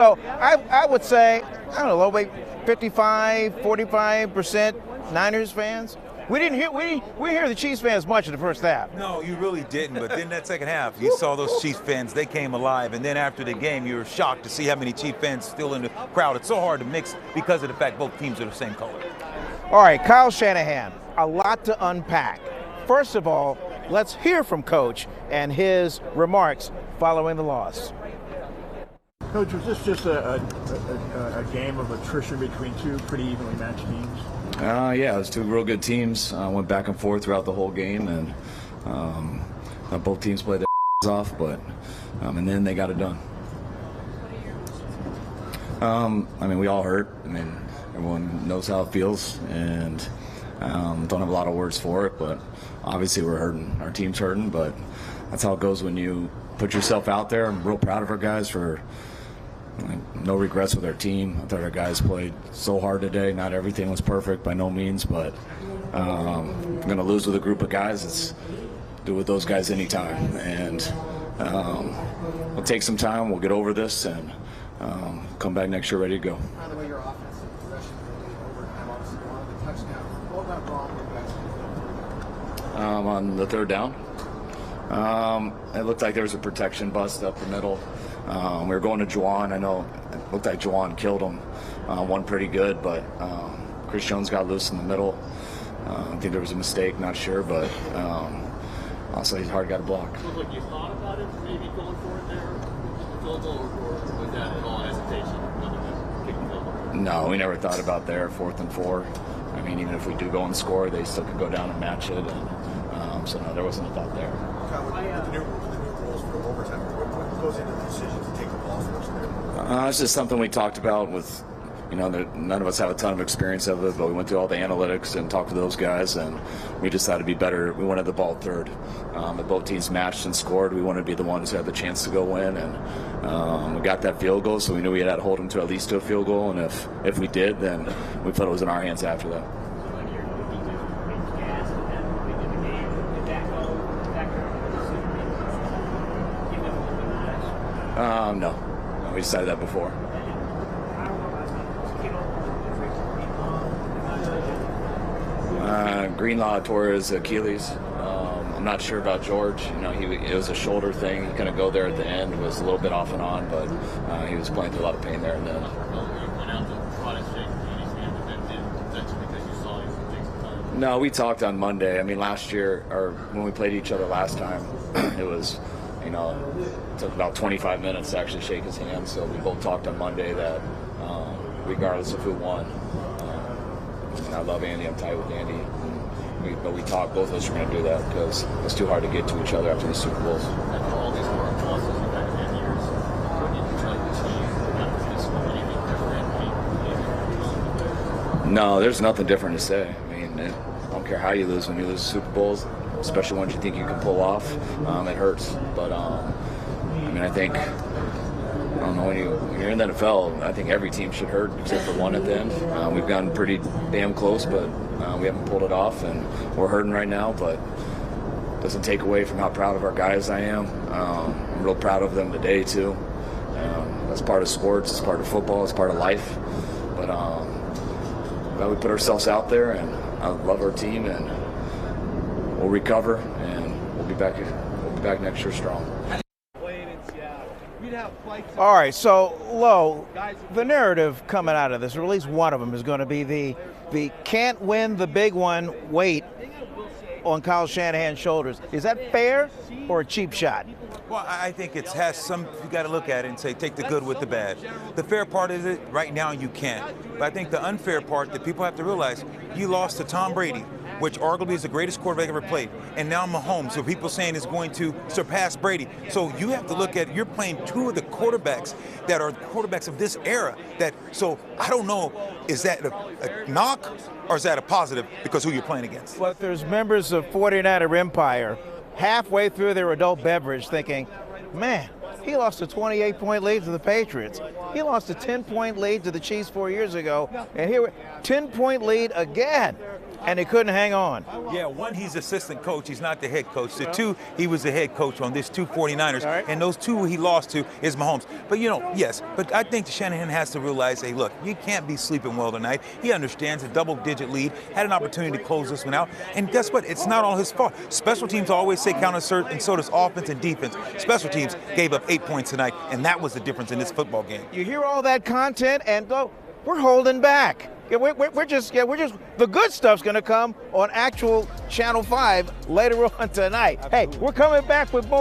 So I would say, I don't know, low weight 55, 45% Niners fans. We didn't hear the Chiefs fans much in the first half. No, you really didn't. But then that second half, you saw those Chiefs fans. They came alive. And then after the game, you were shocked to see how many Chiefs fans still in the crowd. It's so hard to mix because of the fact both teams are the same color. All right, Kyle Shanahan, a lot to unpack. First of all, let's hear from Coach and his remarks following the loss. Coach, was this just a game of attrition between two pretty evenly matched teams? Yeah, it was two real good teams. Went back and forth throughout the whole game, and both teams played their off, but and then they got it done. I mean, we all hurt. I mean, everyone knows how it feels, and don't have a lot of words for it, but obviously we're hurting. Our team's hurting, but that's how it goes when you put yourself out there. I'm real proud of our guys for no regrets with our team. I thought our guys played so hard today. Not everything was perfect by no means, but I'm going to lose with a group of guys. It's do with those guys anytime. And we'll take some time. We'll get over this and come back next year ready to go. By the way, your offensive possession overtime, obviously one of the touchdowns. What went wrong with that? On the third down, it looked like there was a protection bust up the middle. We were going to Juwan. I know it looked like Juwan killed him. One pretty good, but Chris Jones got loose in the middle. I think there was a mistake, not sure, but also he's hard got to block. So like you thought about it, maybe going for it there, the field goal, or was that at all hesitation other than kicking the field goal? No, we never thought about there, 4th and 4. I mean, even if we do go and score, they still could go down and match it, and so no, there wasn't a thought there. With the new rules for overtime, what goes into the decision to take the ball first there? It's just something we talked about with, none of us have a ton of experience of it, but we went through all the analytics and talked to those guys, and we decided to be better. We wanted the ball third. If both teams matched and scored, we wanted to be the ones who had the chance to go win, and we got that field goal, so we knew we had to hold them to at least to a field goal, and if we did, then we felt it was in our hands after that. No, we decided that before. Greenlaw tore his Achilles. I'm not sure about George. It was a shoulder thing. He couldn't go there at the end. It was a little bit off and on, but he was playing through a lot of pain there and then. No, we talked on Monday. I mean, last year, or when we played each other last time, it was, it took about 25 minutes to actually shake his hand. So we both talked on Monday that regardless of who won, and I love Andy. I'm tight with Andy. But we talked, both of us were going to do that because it's too hard to get to each other after these Super Bowls. After all these losses you've had in 10 years, what did you tell the team after this one? Anything different? No, there's nothing different to say. I mean, I don't care how you lose when you lose Super Bowls, especially ones you think you can pull off. It hurts. But, I think, I don't know, when you're in the NFL, I think every team should hurt except for one at the end. We've gotten pretty damn close, but we haven't pulled it off, and we're hurting right now, but it doesn't take away from how proud of our guys I am. I'm real proud of them today, too. That's part of sports, it's part of football, it's part of life. But we put ourselves out there, and I love our team, and we'll recover, and we'll be back next year strong. All right, so, Lo, the narrative coming out of this, or at least one of them, is going to be the can't win the big one weight on Kyle Shanahan's shoulders. Is that fair or a cheap shot? Well, I think it has some, you got to look at it and say, take the good with the bad. The fair part is it, right now you can't. But I think the unfair part that people have to realize, you lost to Tom Brady, which arguably is the greatest quarterback ever played. And now Mahomes, so people saying is going to surpass Brady. So you have to look at, you're playing two of the quarterbacks that are quarterbacks of this era. So I don't know, is that a knock or is that a positive because who you're playing against? But there's members of 49er Empire halfway through their adult beverage thinking, man, he lost a 28-point lead to the Patriots. He lost a 10-point lead to the Chiefs 4 years ago, and here, 10-point lead again. and they couldn't hang on. Yeah, one, he's assistant coach. He's not the head coach. The two, he was the head coach on this two 49ers. Right. And those two he lost to is Mahomes. But, yes, but I think Shanahan has to realize, hey, look, you can't be sleeping well tonight. He understands a double-digit lead, had an opportunity to close this one out. And guess what? It's not all his fault. Special teams always say count-assert, and so does offense and defense. Special teams gave up 8 points tonight, and that was the difference in this football game. You hear all that content and go, we're holding back. Yeah, we're just the good stuff's going to come on actual Channel 5 later on tonight. Absolutely. Hey, we're coming back with more.